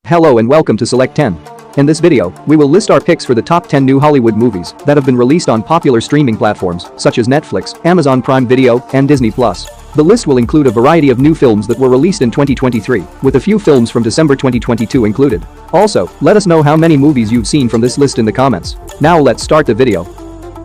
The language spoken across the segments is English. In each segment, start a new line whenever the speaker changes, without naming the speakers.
Hello and welcome to Select 10. In this video, we will list our picks for the top 10 new Hollywood movies that have been released on popular streaming platforms such as Netflix, Amazon Prime Video, and Disney+. The list will include a variety of new films that were released in 2023, with a few films from December 2022 included. Also, let us know how many movies you've seen from this list in the comments. Now let's start the video.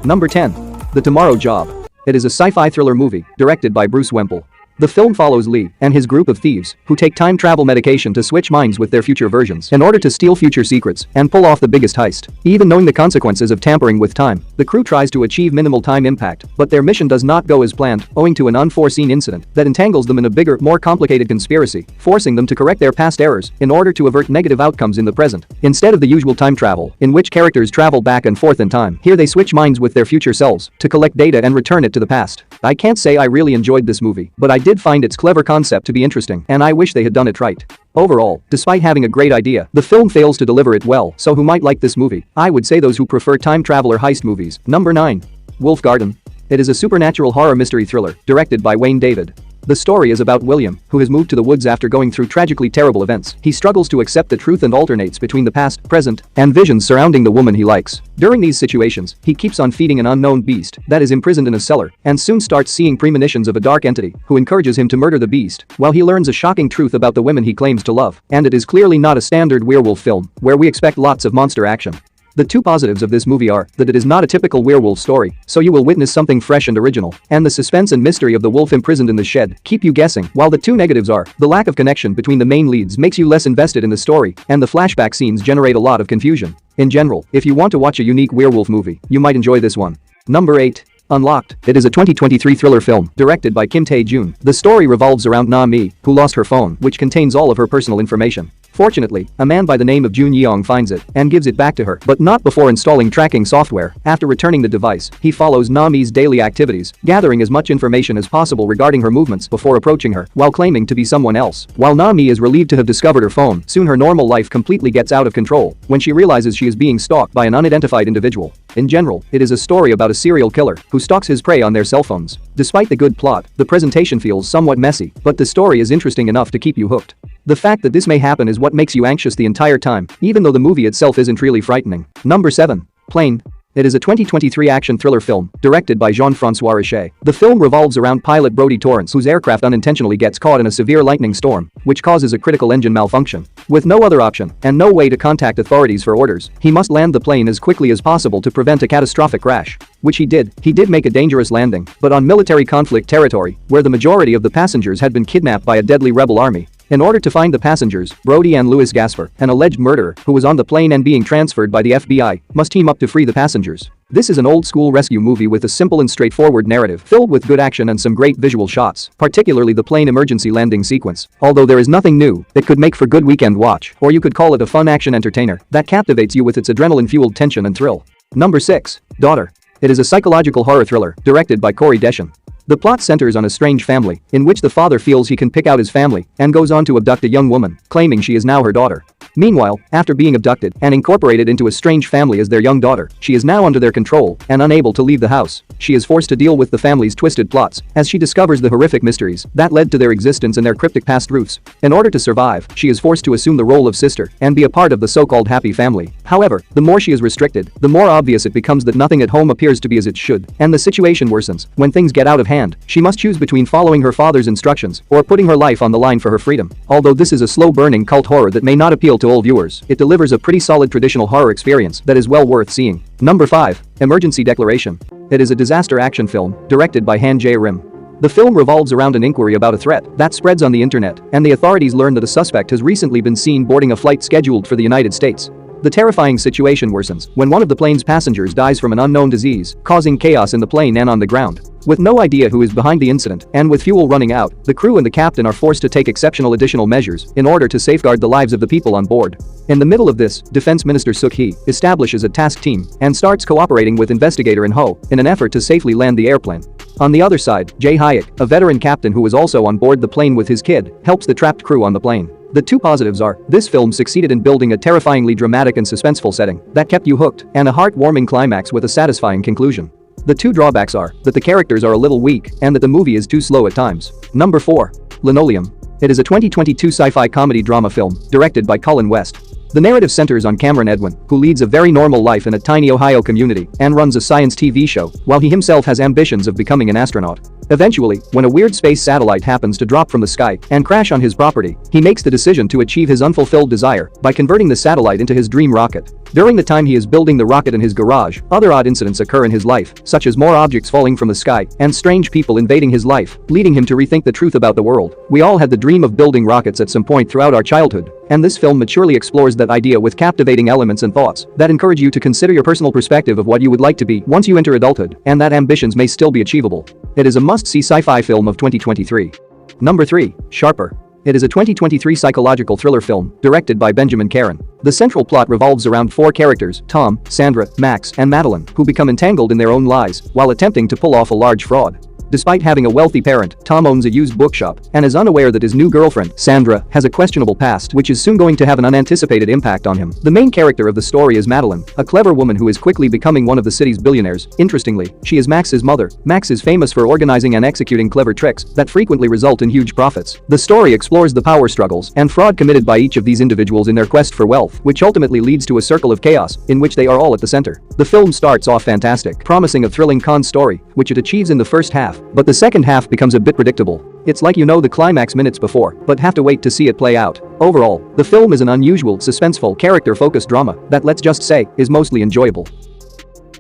Number 10. The Tomorrow Job. It is a sci-fi thriller movie directed by Bruce Wemple. The film follows Lee and his group of thieves who take time travel medication to switch minds with their future versions in order to steal future secrets and pull off the biggest heist. Even knowing the consequences of tampering with time, the crew tries to achieve minimal time impact, but their mission does not go as planned owing to an unforeseen incident that entangles them in a bigger, more complicated conspiracy, forcing them to correct their past errors in order to avert negative outcomes in the present. Instead of the usual time travel, in which characters travel back and forth in time, here they switch minds with their future selves to collect data and return it to the past. I can't say I really enjoyed this movie, but I did find its clever concept to be interesting, and I wish they had done it right. Overall, despite having a great idea, the film fails to deliver it well, so who might like this movie? I would say those who prefer time travel or heist movies. Number 9. Wolf Garden. It is a supernatural horror mystery thriller, directed by Wayne David. The story is about William, who has moved to the woods after going through tragically terrible events. He struggles to accept the truth and alternates between the past, present, and visions surrounding the woman he likes. During these situations, he keeps on feeding an unknown beast that is imprisoned in a cellar and soon starts seeing premonitions of a dark entity who encourages him to murder the beast while he learns a shocking truth about the women he claims to love. And it is clearly not a standard werewolf film where we expect lots of monster action. The two positives of this movie are that it is not a typical werewolf story, so you will witness something fresh and original, and the suspense and mystery of the wolf imprisoned in the shed keep you guessing, while the two negatives are the lack of connection between the main leads makes you less invested in the story, and the flashback scenes generate a lot of confusion. In general, if you want to watch a unique werewolf movie, you might enjoy this one. Number 8. Unlocked. It is a 2023 thriller film directed by Kim Tae-jun. The story revolves around Na-mi, who lost her phone, which contains all of her personal information. Fortunately, a man by the name of Jun Yeong finds it and gives it back to her, but not before installing tracking software. After returning the device, he follows Na-mi's daily activities, gathering as much information as possible regarding her movements before approaching her while claiming to be someone else. While Na-mi is relieved to have discovered her phone, soon her normal life completely gets out of control when she realizes she is being stalked by an unidentified individual. In general, it is a story about a serial killer who stalks his prey on their cell phones. Despite the good plot, the presentation feels somewhat messy, but the story is interesting enough to keep you hooked. The fact that this may happen is what makes you anxious the entire time, even though the movie itself isn't really frightening. Number 7. Plane. It is a 2023 action thriller film directed by Jean-Francois Richet. The film revolves around pilot Brody Torrance, whose aircraft unintentionally gets caught in a severe lightning storm, which causes a critical engine malfunction. With no other option and no way to contact authorities for orders, he must land the plane as quickly as possible to prevent a catastrophic crash. Which he did. He did make a dangerous landing, but on military conflict territory, where the majority of the passengers had been kidnapped by a deadly rebel army. In order to find the passengers, Brody and Louis Gasper, an alleged murderer who was on the plane and being transferred by the FBI, must team up to free the passengers. This is an old-school rescue movie with a simple and straightforward narrative filled with good action and some great visual shots, particularly the plane emergency landing sequence. Although there is nothing new, it could make for good weekend watch, or you could call it a fun action entertainer that captivates you with its adrenaline-fueled tension and thrill. Number 6. Daughter. It is a psychological horror thriller directed by Corey Deschan. The plot centers on a strange family, in which the father feels he can pick out his family and goes on to abduct a young woman, claiming she is now her daughter. Meanwhile, after being abducted and incorporated into a strange family as their young daughter, she is now under their control and unable to leave the house. She is forced to deal with the family's twisted plots as she discovers the horrific mysteries that led to their existence and their cryptic past roots. In order to survive, she is forced to assume the role of sister and be a part of the so-called happy family. However, the more she is restricted, the more obvious it becomes that nothing at home appears to be as it should, and the situation worsens. When things get out of hand, she must choose between following her father's instructions or putting her life on the line for her freedom. Although this is a slow-burning cult horror that may not appeal to all viewers, it delivers a pretty solid traditional horror experience that is well worth seeing. Number 5. Emergency Declaration. It is a disaster action film directed by Han Jae-rim. The film revolves around an inquiry about a threat that spreads on the internet, and the authorities learn that a suspect has recently been seen boarding a flight scheduled for the United States. The terrifying situation worsens when one of the plane's passengers dies from an unknown disease, causing chaos in the plane and on the ground. With no idea who is behind the incident, and with fuel running out, the crew and the captain are forced to take exceptional additional measures in order to safeguard the lives of the people on board. In the middle of this, Defense Minister Suk-hee establishes a task team and starts cooperating with investigator In Ho in an effort to safely land the airplane. On the other side, Jae Hyuk, a veteran captain who was also on board the plane with his kid, helps the trapped crew on the plane. The two positives are, this film succeeded in building a terrifyingly dramatic and suspenseful setting that kept you hooked, and a heart-warming climax with a satisfying conclusion. The two drawbacks are that the characters are a little weak and that the movie is too slow at times. Number 4. Linoleum. It is a 2022 sci-fi comedy drama film directed by Colin West. The narrative centers on Cameron Edwin, who leads a very normal life in a tiny Ohio community and runs a science TV show, while he himself has ambitions of becoming an astronaut. Eventually, when a weird space satellite happens to drop from the sky and crash on his property, he makes the decision to achieve his unfulfilled desire by converting the satellite into his dream rocket. During the time he is building the rocket in his garage, other odd incidents occur in his life, such as more objects falling from the sky and strange people invading his life, leading him to rethink the truth about the world. We all had the dream of building rockets at some point throughout our childhood, and this film maturely explores that idea with captivating elements and thoughts that encourage you to consider your personal perspective of what you would like to be once you enter adulthood, and that ambitions may still be achievable. It is a must-see sci-fi film of 2023. Number 3. Sharper. It is a 2023 psychological thriller film directed by Benjamin Caron. The central plot revolves around 4 characters, Tom, Sandra, Max, and Madeline, who become entangled in their own lies while attempting to pull off a large fraud. Despite having a wealthy parent, Tom owns a used bookshop and is unaware that his new girlfriend, Sandra, has a questionable past which is soon going to have an unanticipated impact on him. The main character of the story is Madeline, a clever woman who is quickly becoming one of the city's billionaires. Interestingly, she is Max's mother. Max is famous for organizing and executing clever tricks that frequently result in huge profits. The story explores the power struggles and fraud committed by each of these individuals in their quest for wealth, which ultimately leads to a circle of chaos in which they are all at the center. The film starts off fantastic, promising a thrilling con story, which it achieves in the first half, but the second half becomes a bit predictable. It's like you know the climax minutes before, but have to wait to see it play out. Overall, the film is an unusual, suspenseful, character-focused drama that, let's just say, is mostly enjoyable.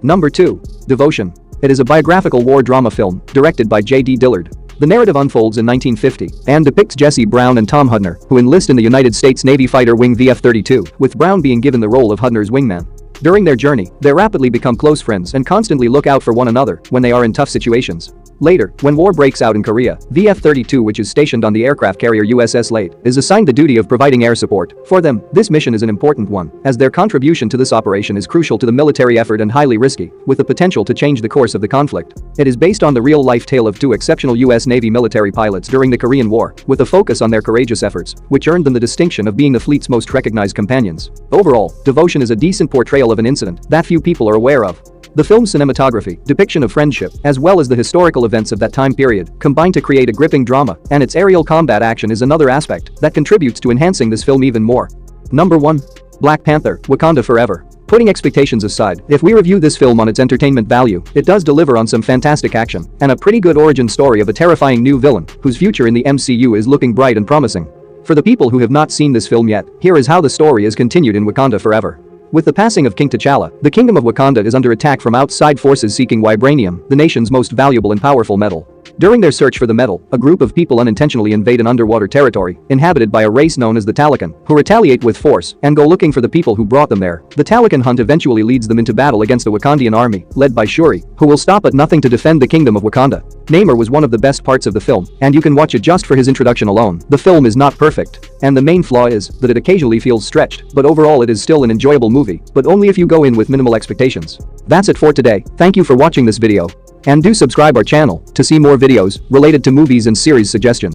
Number 2. Devotion. It is a biographical war drama film directed by J.D. Dillard. The narrative unfolds in 1950 and depicts Jesse Brown and Tom Hudner, who enlist in the United States Navy fighter wing VF-32, with Brown being given the role of Hudner's wingman. During their journey, they rapidly become close friends and constantly look out for one another when they are in tough situations. Later, when war breaks out in Korea, VF-32, which is stationed on the aircraft carrier USS SYED, is assigned the duty of providing air support. For them, this mission is an important one, as their contribution to this operation is crucial to the military effort and highly risky, with the potential to change the course of the conflict. It is based on the real-life tale of 2 exceptional US Navy military pilots during the Korean War, with a focus on their courageous efforts, which earned them the distinction of being the fleet's most recognized companions. Overall, Devotion is a decent portrayal of an incident that few people are aware of. The film's cinematography, depiction of friendship, as well as the historical events of that time period, combine to create a gripping drama, and its aerial combat action is another aspect that contributes to enhancing this film even more. Number 1. Black Panther: Wakanda Forever. Putting expectations aside, if we review this film on its entertainment value, it does deliver on some fantastic action and a pretty good origin story of a terrifying new villain whose future in the MCU is looking bright and promising. For the people who have not seen this film yet, here is how the story is continued in Wakanda Forever. With the passing of King T'Challa, the kingdom of Wakanda is under attack from outside forces seeking vibranium, the nation's most valuable and powerful metal. During their search for the metal, a group of people unintentionally invade an underwater territory inhabited by a race known as the Talokan, who retaliate with force and go looking for the people who brought them there. The Talokan hunt eventually leads them into battle against the Wakandian army, led by Shuri, who will stop at nothing to defend the kingdom of Wakanda. Namor was one of the best parts of the film, and you can watch it just for his introduction alone. The film is not perfect, and the main flaw is that it occasionally feels stretched, but overall it is still an enjoyable movie, but only if you go in with minimal expectations. That's it for today. Thank you for watching this video. And do subscribe our channel to see more videos related to movies and series suggestions.